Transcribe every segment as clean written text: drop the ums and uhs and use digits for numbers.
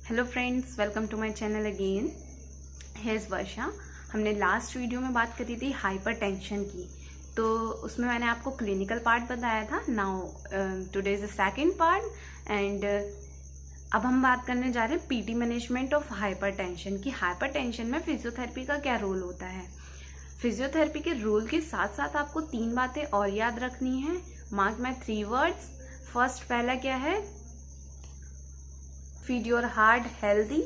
Hello friends, welcome to my channel again. Here's Varsha. हमने last video में बात करी थी हाइपरटेंशन की, तो उसमें मैंने आपको क्लिनिकल पार्ट बताया था। Now today is the second part and अब हम बात करने जा रहे हैं पीटी मैनेजमेंट ऑफ हाइपरटेंशन की। हाइपरटेंशन में फिजियोथेरेपी का क्या रोल होता है। फिजियोथेरेपी के रोल के साथ साथ आपको 3 बातें और याद रखनी है। Mark my 3 words. फर्स्ट, पहला क्या है, feed your heart healthy.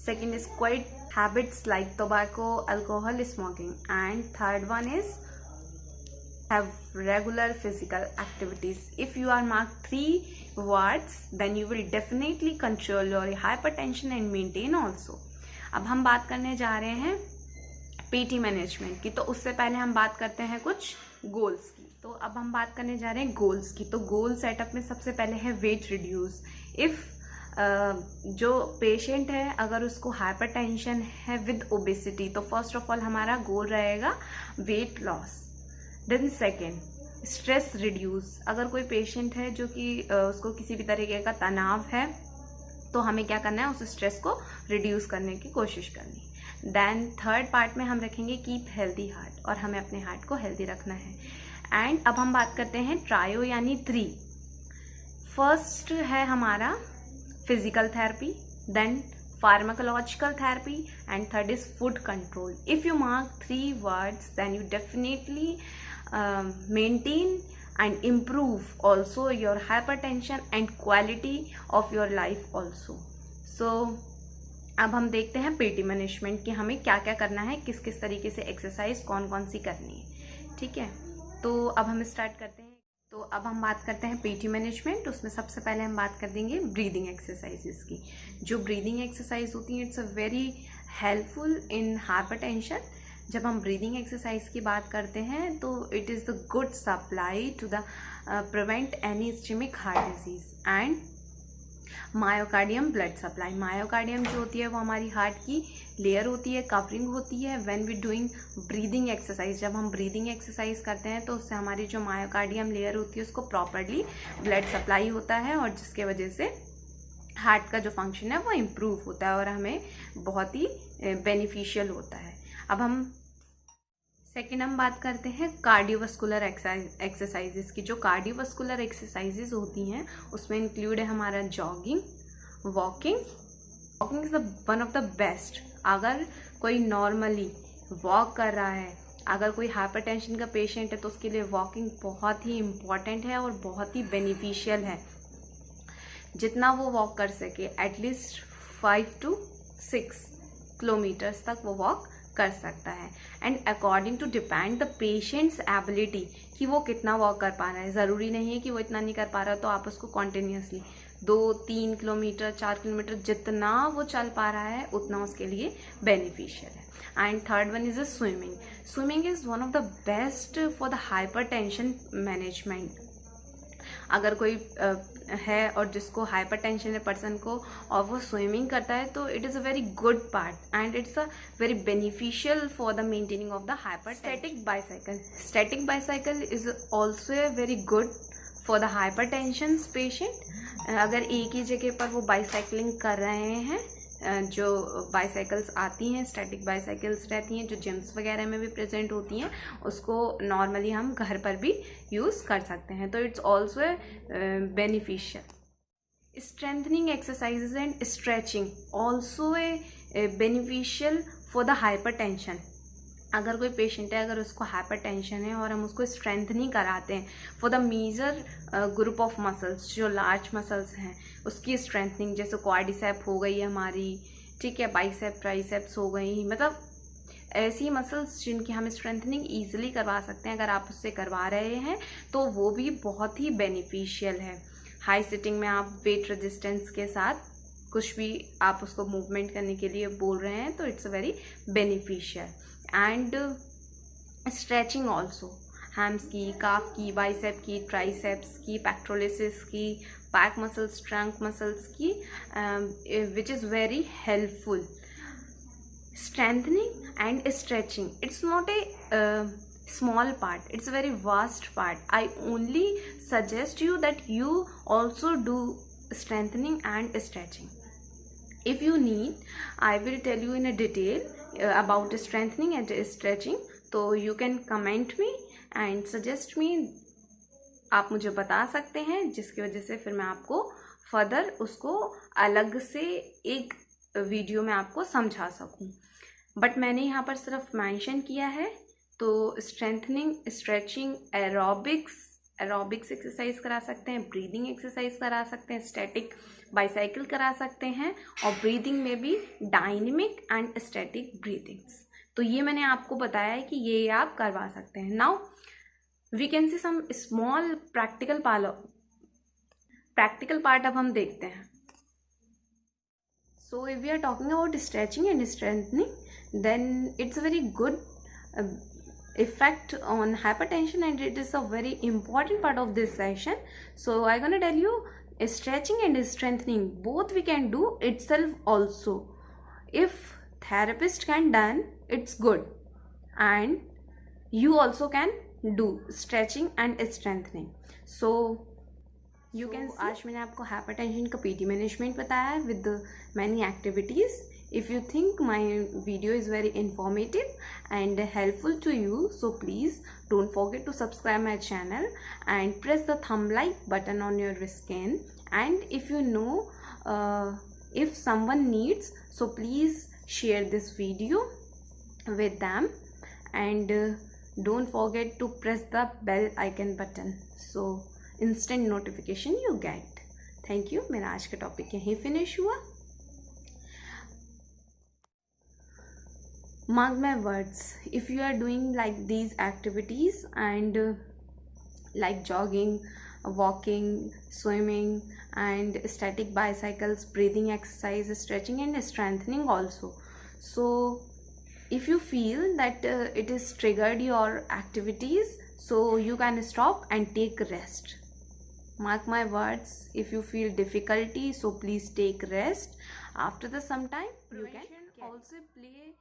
Second is quit habits like tobacco, alcohol, smoking, and third one is have regular physical activities. If you are marked 3 words, then you will definitely control your hypertension and maintain also. अब हम बात करने जा रहे हैं PT management की, तो उससे पहले हम बात करते हैं कुछ गोल्स की। तो अब हम बात करने जा रहे हैं गोल्स की। तो गोल सेटअप में सबसे पहले है वेट रिड्यूस। इफ जो पेशेंट है अगर उसको हाइपरटेंशन है विद ओबेसिटी, तो फर्स्ट ऑफ ऑल हमारा गोल रहेगा weight loss. Then second, stress reduce. अगर कोई पेशेंट है जो कि उसको किसी भी तरीके का तनाव है, तो हमें क्या करना है, उस स्ट्रेस को रिड्यूस करने की कोशिश करनी। देन थर्ड पार्ट में हम रखेंगे कीप हेल्दी हार्ट, और हमें अपने हार्ट को हेल्दी रखना है। एंड अब हम बात करते हैं ट्रायो यानी 3। फर्स्ट है हमारा physical therapy, then pharmacological therapy, and third is food control. If you mark 3 words, then you definitely maintain and improve also your hypertension and quality of your life also. So अब हम देखते हैं PT management कि हमें क्या क्या करना है, किस किस तरीके से एक्सरसाइज कौन कौन सी करनी है। ठीक है, तो अब हम स्टार्ट करते हैं। तो अब हम बात करते हैं पीटी मैनेजमेंट। उसमें सबसे पहले हम बात कर देंगे ब्रीदिंग एक्सरसाइजेस की। जो ब्रीदिंग एक्सरसाइज होती है, it's a very helpful in hypertension. जब हम ब्रीदिंग एक्सरसाइज की बात करते हैं तो it is the good supply to the prevent any ischaemic heart disease and myocardium blood supply. Myocardium जो होती है वो हमारी हार्ट की लेयर होती है, कवरिंग होती है। When we doing breathing exercise, जब हम ब्रीदिंग एक्सरसाइज करते हैं तो उससे हमारी जो मायोकार्डियम लेयर होती है उसको प्रॉपरली ब्लड सप्लाई होता है, और जिसके वजह से हार्ट का जो फंक्शन है वो इम्प्रूव होता है और हमें बहुत ही बेनिफिशियल होता है। अब हम सेकेंड हम बात करते हैं कार्डियोवास्कुलर एक्सरसाइजेस की। जो कार्डियोवास्कुलर एक्सरसाइजेस होती हैं उसमें इंक्लूड है हमारा jogging, walking. Walking is one of the best. अगर कोई नॉर्मली वॉक कर रहा है, अगर कोई हाइपरटेंशन का पेशेंट है, तो उसके लिए वॉकिंग बहुत ही इम्पॉर्टेंट है और बहुत ही बेनिफिशियल है। जितना वो वॉक कर सके, एटलीस्ट 5 to 6 किलोमीटर्स तक वो वॉक कर सकता है। And according to depend the patient's ability कि वो कितना वॉक कर पा रहा है। ज़रूरी नहीं है कि वो इतना नहीं कर पा रहा है तो आप उसको कॉन्टिन्यूसली 2-3 किलोमीटर 4 किलोमीटर जितना वो चल पा रहा है उतना उसके लिए बेनिफिशियल है। And third one is a swimming. Swimming is one of the best for the hypertension management. अगर कोई है और जिसको हाइपरटेंशन है पर्सन को, और वो स्विमिंग करता है, तो it is a very good part and it's a very beneficial for the maintaining of the hyper. Static bicycle. Static bicycle is also a very good for the hypertension patient. अगर एक ही जगह पर वो bicycling कर रहे हैं, जो bicycles आती हैं, स्टैटिक बाईसाइकिल्स रहती हैं जो जिम्स वगैरह में भी प्रेजेंट होती हैं, उसको नॉर्मली हम घर पर भी यूज़ कर सकते हैं, तो it's also beneficial. Strengthening exercises and stretching also a beneficial for the hypertension. अगर कोई पेशेंट है, अगर उसको हाइपरटेंशन है और हम उसको स्ट्रेंथनिंग कराते हैं for the major group of muscles, जो लार्ज मसल्स हैं उसकी स्ट्रेंथनिंग, जैसे क्वाड्रिसेप हो गई हमारी, ठीक है, बाइसेप ट्राइसेप्स हो गई, मतलब ऐसी मसल्स जिनकी हम स्ट्रेंथनिंग ईजिली करवा सकते हैं, अगर आप उससे करवा रहे हैं तो वो भी बहुत ही बेनिफिशियल है। हाई सिटिंग में आप वेट रेजिस्टेंस के साथ कुछ भी आप उसको मूवमेंट करने के लिए बोल रहे हैं, तो it's a very beneficial. And stretching also, hams की, काफ की, बाइसेप की, ट्राइसेप्स की, पैक्ट्रोलिसिस की, बैक मसल्स, ट्रंक मसल्स की, which is very helpful. Strengthening and stretching, it's not a small part, it's a very vast part. I only suggest you that you also do strengthening and stretching. If you need, I will tell you in a detail about strengthening and stretching. तो you can comment me and suggest me. आप मुझे बता सकते हैं, जिसकी वजह से फिर मैं आपको फर्दर उसको अलग से एक वीडियो में आपको समझा सकूं. बट मैंने यहाँ पर सिर्फ मेंशन किया है. तो स्ट्रेंथनिंग, स्ट्रेचिंग, एरोबिक्स एक्सरसाइज करा सकते हैं, ब्रीदिंग एक्सरसाइज करा सकते हैं, स्टैटिक बाइसाइकिल करा सकते हैं, और ब्रीदिंग में भी डायनेमिक एंड स्टैटिक ब्रीदिंग्स. तो ये मैंने आपको बताया है कि ये आप करवा सकते हैं. Now we can see some small practical part अब हम देखते हैं. So if we are talking about stretching and strengthening, then it's a very good effect on hypertension, and it is a very important part of this session. So I'm gonna tell you, stretching and strengthening both we can do itself also. If therapist can done, it's good, and you also can do stretching and strengthening. So you can. आज मैंने आपको hypertension का PT management बताया है with many activities. If you think my video is very informative and helpful to you, so please don't forget to subscribe my channel and press the thumb like button on your screen. And if you know, if someone needs, so please share this video with them, and don't forget to press the bell icon button, so instant notification you get. Thank you. मेरा आज का topic यहीं finish हुआ. Mark my words, if you are doing like these activities and like jogging, walking, swimming, and static bicycles, breathing exercise, stretching and strengthening also, so if you feel that it is triggered your activities, so you can stop and take rest. Mark my words, if you feel difficulty, so please take rest. After the some time you can also play